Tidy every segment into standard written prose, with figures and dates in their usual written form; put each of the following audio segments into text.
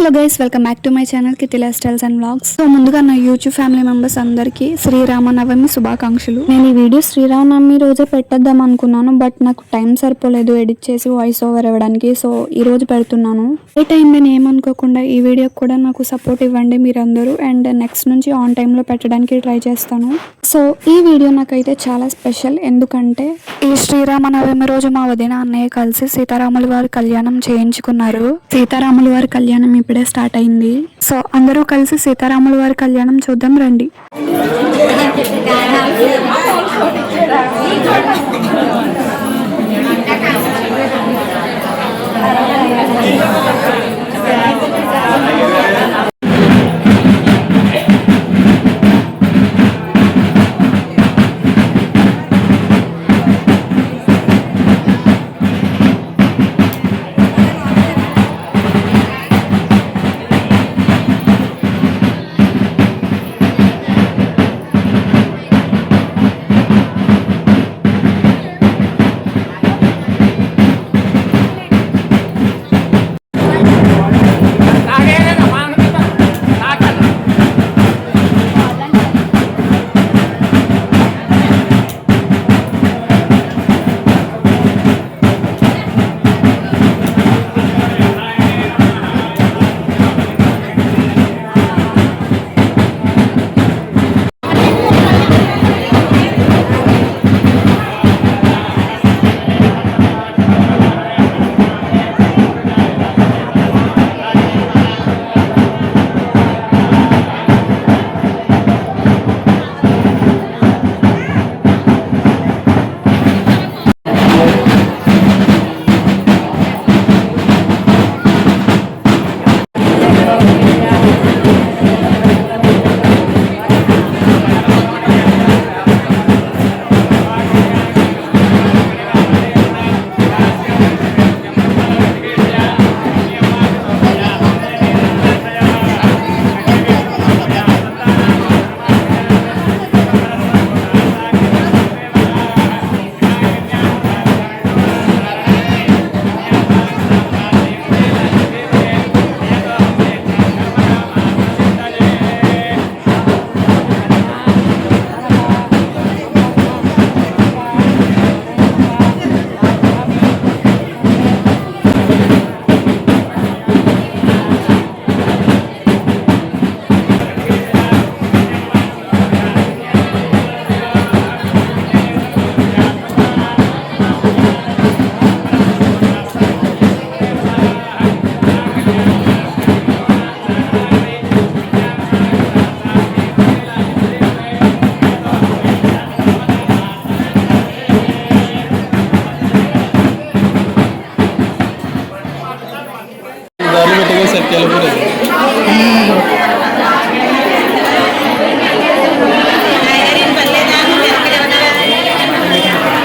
Hello guys, welcome back to my channel కితి life styles and vlogs. So ముందుగా నా YouTube family members అందరికీ శ్రీరామనవమి శుభాకాంక్షలు. నేను ఈ వీడియో శ్రీరామనవమి రోజే పెట్టేద్దాం అనుకున్నాను, బట్ నాకు టైం సరిపోలేదు ఎడిట్ చేసి వాయిస్ ఓవర్ ఇవ్వడానికి. సో ఈ రోజు పెడుతున్నాను. లేట్ అయిందని ఏమనుకోకుండా ఈ వీడియోకి కూడా నాకు సపోర్ట్ ఇవ్వండి మీరందరూ. అండ్ నెక్స్ట్ నుంచి ఆన్ టైంలో పెట్టడానికి ట్రై చేస్తాను. సో ఈ వీడియో నాకైతే చాలా స్పెషల్, ఎందుకంటే ఈ శ్రీరామనవమి రోజు మా వదిన అన్నయ్య కలిసి సీతారాముల వారి కళ్యాణం చేయించుకున్నారు. సీతారాముల వారి కళ్యాణం ఇప్పుడే స్టార్ట్ అయింది. సో అందరూ కలిసి సీతారాముల వారి కళ్యాణం చూద్దాం రండి.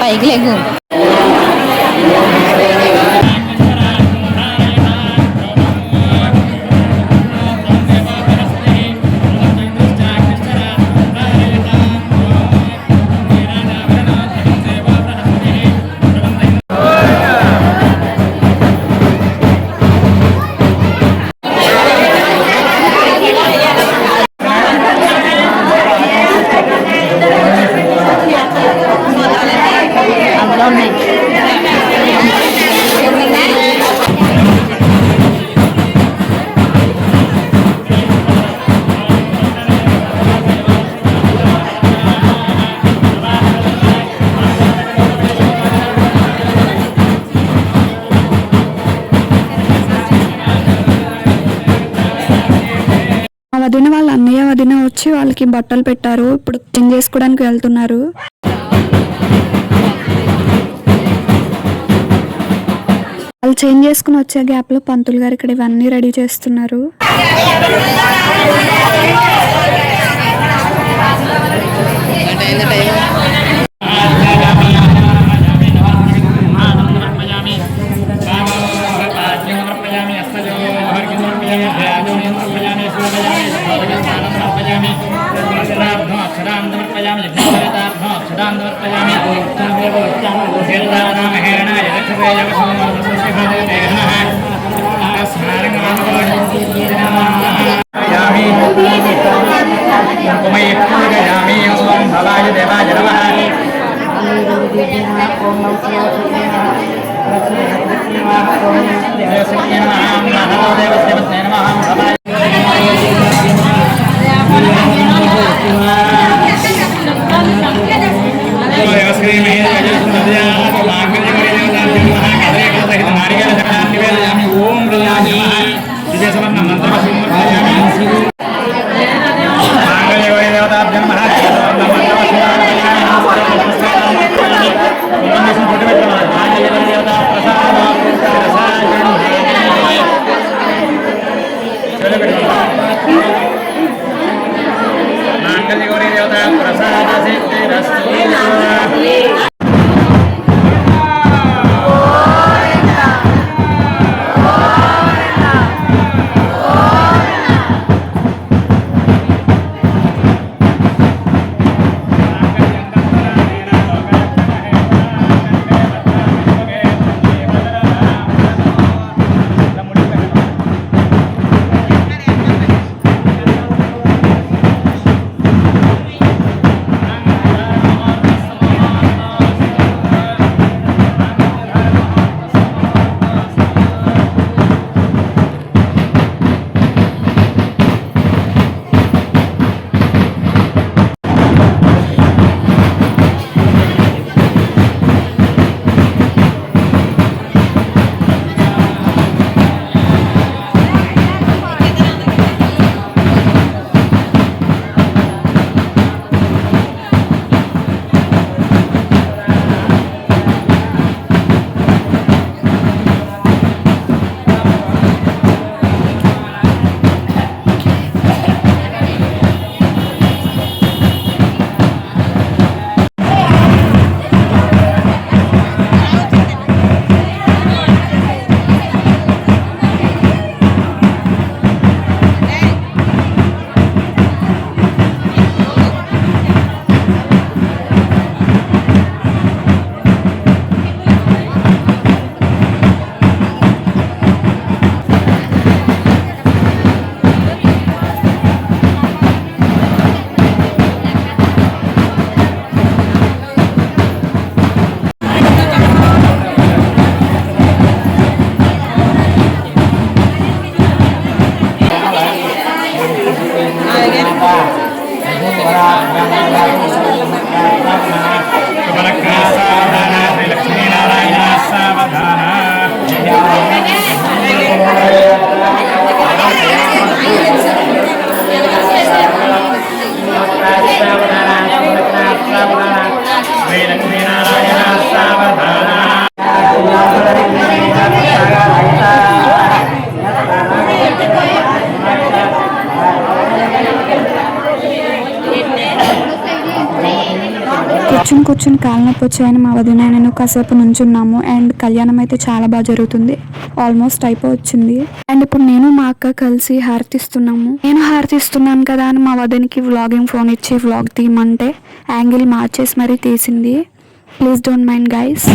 పైకి లేగు. వదిన వాళ్ళ అన్నయ్య వదిన వచ్చి వాళ్ళకి బట్టలు పెట్టారు. ఇప్పుడు చేంజ్ చేసుకోవడానికి వెళ్తున్నారు. వాళ్ళు చేంజ్ చేసుకుని వచ్చే గ్యాప్ లో పంతులు గారు ఇక్కడ ఇవన్నీ రెడీ చేస్తున్నారు. Terima kasih. कुमयि पूजयामि ओम भवाय देवाय नमः देवस्य नमः महादेवस्य नमः भवाय కూర్చుని కాలు నొప్పి వచ్చాయని మా వదిన నేను కాసేపు నుంచున్నాము. అండ్ కళ్యాణం అయితే చాలా బాగా జరుగుతుంది, ఆల్మోస్ట్ అయిపోవచ్చింది. అండ్ ఇప్పుడు నేను మా అక్క కలిసి హారతిస్తున్నాము. నేను హారతిస్తున్నాను కదా అని మా వదినకి వ్లాగింగ్ ఫోన్ ఇచ్చి వ్లాగ్ తీయమంటే యాంగిల్ మార్చేసి మరీ తీసింది. Please don't mind guys.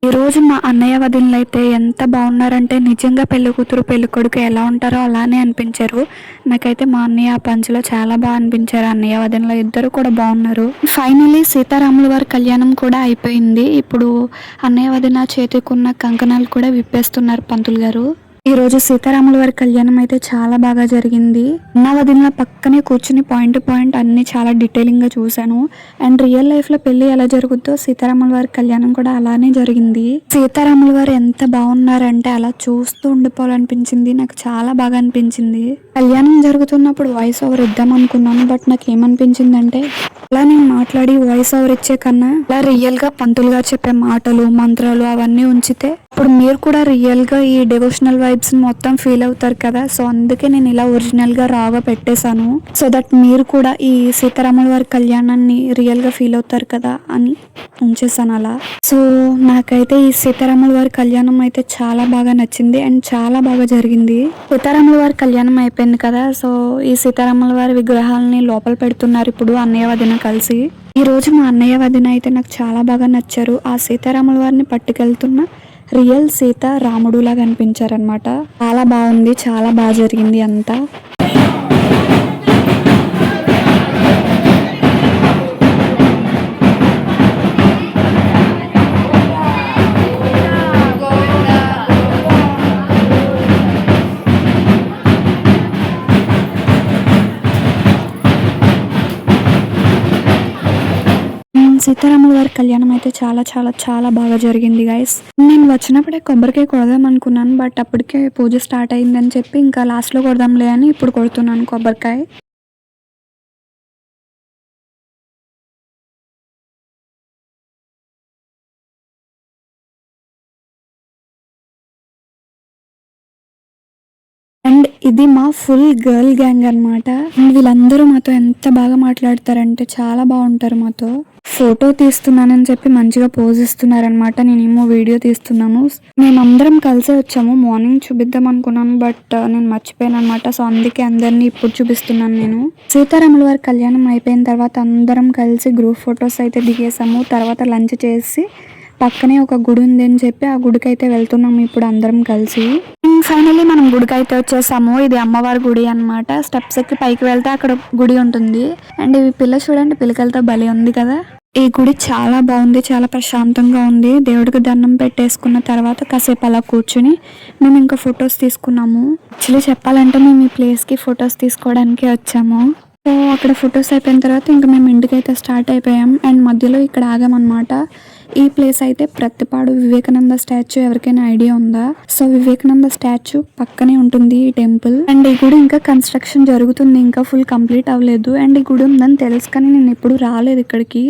ఈరోజు మా అన్నయ్య వదినలు అయితే ఎంత బాగున్నారంటే నిజంగా పెళ్లి కూతురు పెళ్లి కొడుకు ఎలా ఉంటారో అలానే అనిపించారు. నాకైతే మా అన్నయ్య పంచులో చాలా బాగా అనిపించారు. అన్నయ్య వదినలు ఇద్దరు కూడా బాగున్నారు. ఫైనలీ సీతారాముల వారి కళ్యాణం కూడా అయిపోయింది. ఇప్పుడు అన్నయ్య వదిన చేతికున్న కంకణాలు కూడా విప్పేస్తున్నారు పంతులు గారు. ఈ రోజు సీతారాముల వారి కళ్యాణం అయితే చాలా బాగా జరిగింది. నా వదిన పక్కనే కూర్చుని పాయింట్ టు పాయింట్ అన్ని చాలా డీటెయిలింగ్ గా చూశాను. అండ్ రియల్ లైఫ్ లో పెళ్లి ఎలా జరుగుద్దో సీతారాముల వారి కళ్యాణం కూడా అలానే జరిగింది. సీతారాముల వారు ఎంత బాగున్నారంటే అలా చూస్తూ ఉండిపోవాలనిపించింది. నాకు చాలా బాగా అనిపించింది. కళ్యాణం జరుగుతున్నప్పుడు వాయిస్ ఓవర్ ఇద్దాం అనుకున్నాను, బట్ నాకు ఏమనిపించిందంటే అలా నేను మాట్లాడి వాయిస్ ఓవర్ ఇచ్చే కన్నా ఇలా రియల్ గా పంతులు గారు చెప్పే మాటలు మంత్రాలు అవన్నీ ఉంచితే ఇప్పుడు మీరు కూడా రియల్ గా ఈ డివోషనల్ వైబ్స్ మొత్తం ఫీల్ అవుతారు కదా. సో అందుకే నేను ఇలా ఒరిజినల్ గా రాగా పెట్టేశాను, సో దట్ మీరు కూడా ఈ సీతారాముల వారి కళ్యాణాన్ని రియల్ గా ఫీల్ అవుతారు కదా అని ఉంచేసాను అలా. సో నాకైతే ఈ సీతారాముల వారి కళ్యాణం అయితే చాలా బాగా నచ్చింది అండ్ చాలా బాగా జరిగింది. సీతారాముల వారి కళ్యాణం అయిపోయింది కదా, సో ఈ సీతారాముల వారి విగ్రహాలని లోపల పెడుతున్నారు ఇప్పుడు అన్నయ్య వదిన కలిసి. ఈ రోజు మా అన్నయ్య వదిన అయితే నాకు చాలా బాగా నచ్చారు. ఆ సీతారాముల వారిని పట్టుకెళ్తున్న రియల్ సీత రాముడు లాగా అనిపించారనమాట. చాలా బాగుంది, చాలా బాగా జరిగింది అంతా. సీతారాముల వారి కళ్యాణం అయితే చాలా చాలా చాలా బాగా జరిగింది గైస్. నేను వచ్చినప్పుడే కొబ్బరికాయ కొడదాం అనుకున్నాను, బట్ అప్పటికే పూజ స్టార్ట్ అయిందని చెప్పి ఇంకా లాస్ట్లో కొడదాంలే అని ఇప్పుడు కొడుతున్నాను కొబ్బరికాయ. అండ్ ఇది మా ఫుల్ గర్ల్ గ్యాంగ్ అనమాట. అండ్ వీళ్ళందరూ మాతో ఎంత బాగా మాట్లాడతారంటే చాలా బాగుంటారు మాతో. ఫోటో తీస్తున్నానని చెప్పి మంచిగా పోజ్ ఇస్తున్నారనమాట. నేనేమో వీడియో తీస్తున్నాను. మేమందరం కలిసే వచ్చాము. మార్నింగ్ చూపిద్దాం అనుకున్నాను, బట్ నేను మర్చిపోయాను అనమాట. సో అందుకే అందరినీ ఇప్పుడు చూపిస్తున్నాను నేను. సీతారాముల వారి కళ్యాణం అయిపోయిన తర్వాత అందరం కలిసి గ్రూప్ ఫొటోస్ అయితే దిగేసాము. తర్వాత లంచ్ చేసి పక్కనే ఒక గుడి ఉంది అని చెప్పి ఆ గుడికి అయితే వెళ్తున్నాము ఇప్పుడు అందరం కలిసి. ఫైనల్లీ మనం గుడికి అయితే వచ్చేసాము. ఇది అమ్మవారి గుడి అనమాట. స్టెప్స్ ఎక్కి పైకి వెళ్తే అక్కడ గుడి ఉంటుంది. అండ్ ఇవి పిల్ల చూడండి, పిల్లకలతో బలి ఉంది కదా. ఈ గుడి చాలా బాగుంది, చాలా ప్రశాంతంగా ఉంది. దేవుడికి దండం పెట్టేసుకున్న తర్వాత కాసేపు అలా కూర్చుని మేము ఇంకా ఫొటోస్ తీసుకున్నాము. యాక్చువల్లీ చెప్పాలంటే మేము ఈ ప్లేస్కి ఫొటోస్ తీసుకోవడానికి వచ్చాము. సో అక్కడ ఫొటోస్ అయిపోయిన తర్వాత ఇంకా మేము ఇంటికి అయితే స్టార్ట్ అయిపోయాం. అండ్ మధ్యలో ఇక్కడ ఆగామన్నమాట. ఈ ప్లేస్ అయితే ప్రతిపాడు వివేకానంద స్టాచ్యూ ఎవరికైనా ఐడియా ఉందా? సో వివేకానంద స్టాచ్యూ పక్కనే ఉంటుంది ఈ టెంపుల్. అండ్ ఈ గుడి ఇంకా కన్స్ట్రక్షన్ జరుగుతుంది, ఇంకా ఫుల్ కంప్లీట్ అవ్వలేదు. అండ్ ఈ గుడి ఉందని తెలుసు కానీ నేను ఎప్పుడు రాలేదు ఇక్కడికి.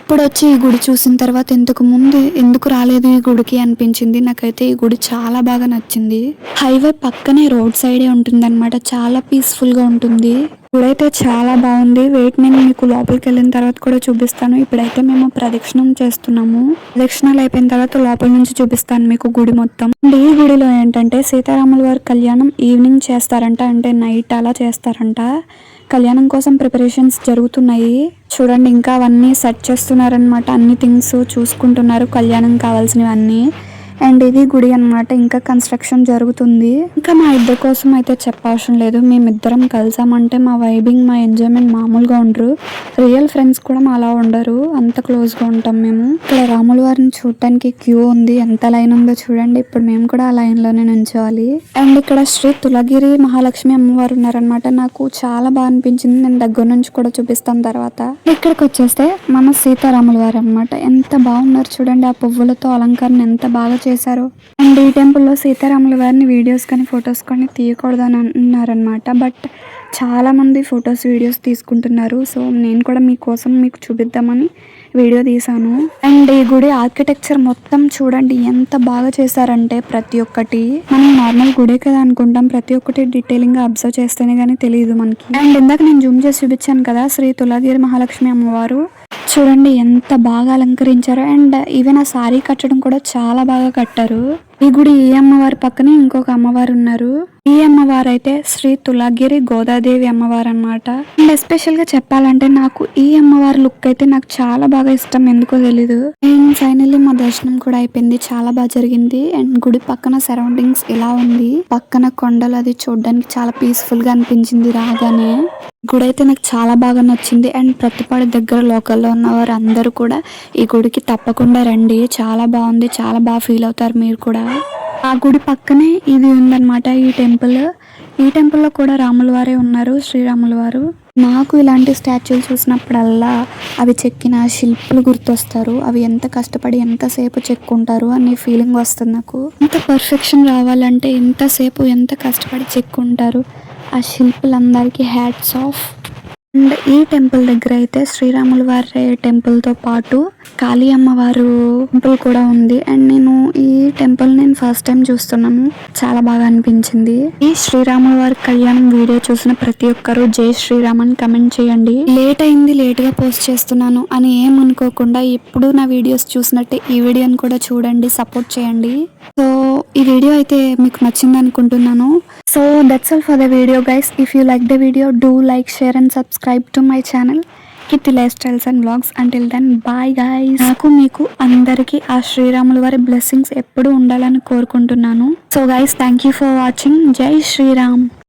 ఇప్పుడు వచ్చి ఈ గుడి చూసిన తర్వాత ఇంతకు ముందు ఎందుకు రాలేదు ఈ గుడికి అనిపించింది. నాకైతే ఈ గుడి చాలా బాగా నచ్చింది. హైవే పక్కనే రోడ్ సైడే ఉంటుంది అనమాట. చాలా పీస్ఫుల్ గా ఉంటుంది. గుడి అయితే చాలా బాగుంది. వెయిట్ నేను మీకు లోపలికి వెళ్ళిన తర్వాత కూడా చూపిస్తాను. ఇప్పుడైతే మేము ప్రదక్షిణం చేస్తున్నాము. ప్రదక్షిణాలు అయిపోయిన తర్వాత లోపల నుంచి చూపిస్తాను మీకు గుడి మొత్తం. అండ్ ఈ గుడిలో ఏంటంటే సీతారాముల వారి కళ్యాణం ఈవినింగ్ చేస్తారంట, అంటే నైట్ అలా చేస్తారంట. కళ్యాణం కోసం ప్రిపరేషన్స్ జరుగుతున్నాయి చూడండి. ఇంకా అవన్నీ సెట్ చేస్తున్నారనమాట. అన్ని థింగ్స్ చూసుకుంటున్నారు, కళ్యాణం కావాల్సినవన్నీ. అండ్ ఇది గుడి అనమాట. ఇంకా కన్స్ట్రక్షన్ జరుగుతుంది. ఇంకా మా ఇద్దరి కోసం అయితే చెప్పవసరం లేదు. మేమిద్దరం కలిసామంటే మా వైబింగ్, మా ఎంజాయ్మెంట్ మామూలుగా ఉండరు. రియల్ ఫ్రెండ్స్ కూడా మా అలా ఉండరు, అంత క్లోజ్గా ఉంటాం మేము. ఇక్కడ రాముల వారిని చూడటానికి క్యూ ఉంది. ఎంత లైన్ ఉందో చూడండి. ఇప్పుడు మేము కూడా ఆ లైన్లోనే నించోవాలి. అండ్ ఇక్కడ శ్రీ తులగిరి మహాలక్ష్మి అమ్మవారు ఉన్నారనమాట. నాకు చాలా బాగా అనిపించింది. నేను దగ్గర నుంచి కూడా చూపిస్తాను తర్వాత. ఇక్కడికి వచ్చేస్తే మన సీతారాముల వారు అనమాట. ఎంత బాగున్నారు చూడండి. ఆ పువ్వులతో అలంకరణ ఎంత బాగా చేశారు. అండ్ ఈ టెంపుల్లో సీతారాముల వారిని వీడియోస్ కానీ ఫొటోస్ కానీ తీయకూడదని అన్నారనమాట. బట్ చాలా మంది ఫొటోస్ వీడియోస్ తీసుకుంటున్నారు. సో నేను కూడా మీకోసం మీకు చూపిద్దామని వీడియో తీసాను. అండ్ ఈ గుడి ఆర్కిటెక్చర్ మొత్తం చూడండి ఎంత బాగా చేశారంటే ప్రతి ఒక్కటి. మనం నార్మల్ గుడే కదా అనుకుంటాం, ప్రతి ఒక్కటి డీటెయిలింగ్ గా అబ్జర్వ్ చేస్తేనే కానీ తెలియదు మనకి. అండ్ ఇందాక నేను జూమ్ చేసి చూపించాను కదా శ్రీ తులగిరి మహాలక్ష్మి అమ్మవారు. చూడండి ఎంత బాగా అలంకరించారు. అండ్ ఈవెన్ ఆ సారీ కట్టడం కూడా చాలా బాగా కట్టారు. ఈ గుడి ఈ అమ్మవారి పక్కనే ఇంకొక అమ్మవారు ఉన్నారు. ఈ అమ్మవారు అయితే శ్రీ తులగిరి గోదాదేవి అమ్మవారు అన్నమాట. అండ్ ఎస్పెషల్ గా చెప్పాలంటే నాకు ఈ అమ్మవారి లుక్ అయితే నాకు చాలా బాగా ఇష్టం, ఎందుకో తెలీదు. అండ్ ఫైనల్లీ మా దర్శనం కూడా అయిపోయింది, చాలా బాగా జరిగింది. అండ్ గుడి పక్కన సరౌండింగ్స్ ఇలా ఉంది, పక్కన కొండలు, అది చూడడానికి చాలా పీస్ఫుల్ గా అనిపించింది రాగానే. గుడి అయితే నాకు చాలా బాగా నచ్చింది. అండ్ ప్రతిపాడు దగ్గర లోకల్లో ఉన్నవారు అందరూ కూడా ఈ గుడికి తప్పకుండా రండి. చాలా బాగుంది, చాలా బాగా ఫీల్ అవుతారు మీరు కూడా. ఆ గుడి పక్కనే ఇది ఉందన్నమాట ఈ టెంపుల్. ఈ టెంపుల్లో కూడా రాముల వారే ఉన్నారు, శ్రీరాముల వారు. నాకు ఇలాంటి స్టాచ్యూలు చూసినప్పుడల్లా అవి చెక్కిన శిల్పులు గుర్తొస్తారు. అవి ఎంత కష్టపడి ఎంతసేపు చెక్కుంటారు అనే ఫీలింగ్ వస్తుంది నాకు. ఎంత పర్ఫెక్షన్ రావాలంటే ఎంతసేపు ఎంత కష్టపడి చెక్కుంటారు ఆ శిల్పులందరికీ హ్యాట్స్ ఆఫ్. అండ్ ఈ టెంపుల్ దగ్గర అయితే శ్రీరాముల వారి టెంపుల్తో పాటు కాళీ అమ్మవారు టెంపుల్ కూడా ఉంది. అండ్ నేను ఈ టెంపుల్ నేను ఫస్ట్ టైం చూస్తున్నాను, చాలా బాగా అనిపించింది. ఈ శ్రీరాముల వారి కళ్యాణం వీడియో చూసిన ప్రతి ఒక్కరూ జై శ్రీరామ్ అని కమెంట్ చేయండి. లేట్ అయింది, లేట్ గా పోస్ట్ చేస్తున్నాను అని ఏమనుకోకుండా ఎప్పుడు నా వీడియోస్ చూసినట్టే ఈ వీడియోని కూడా చూడండి, సపోర్ట్ చేయండి. సో ఈ వీడియో అయితే మీకు నచ్చింది అనుకుంటున్నాను. So that's all for the video guys. If you like the video do like, share and subscribe to my channel Keerthi life styles and vlogs. Until then bye guys. నాకు మీకు అందరికీ ఆ శ్రీరాముల వారి బ్లెస్సింగ్స్ ఎప్పుడు ఉండాలని కోరుకుంటున్నాను. So guys, thank you for watching. జై శ్రీరామ్.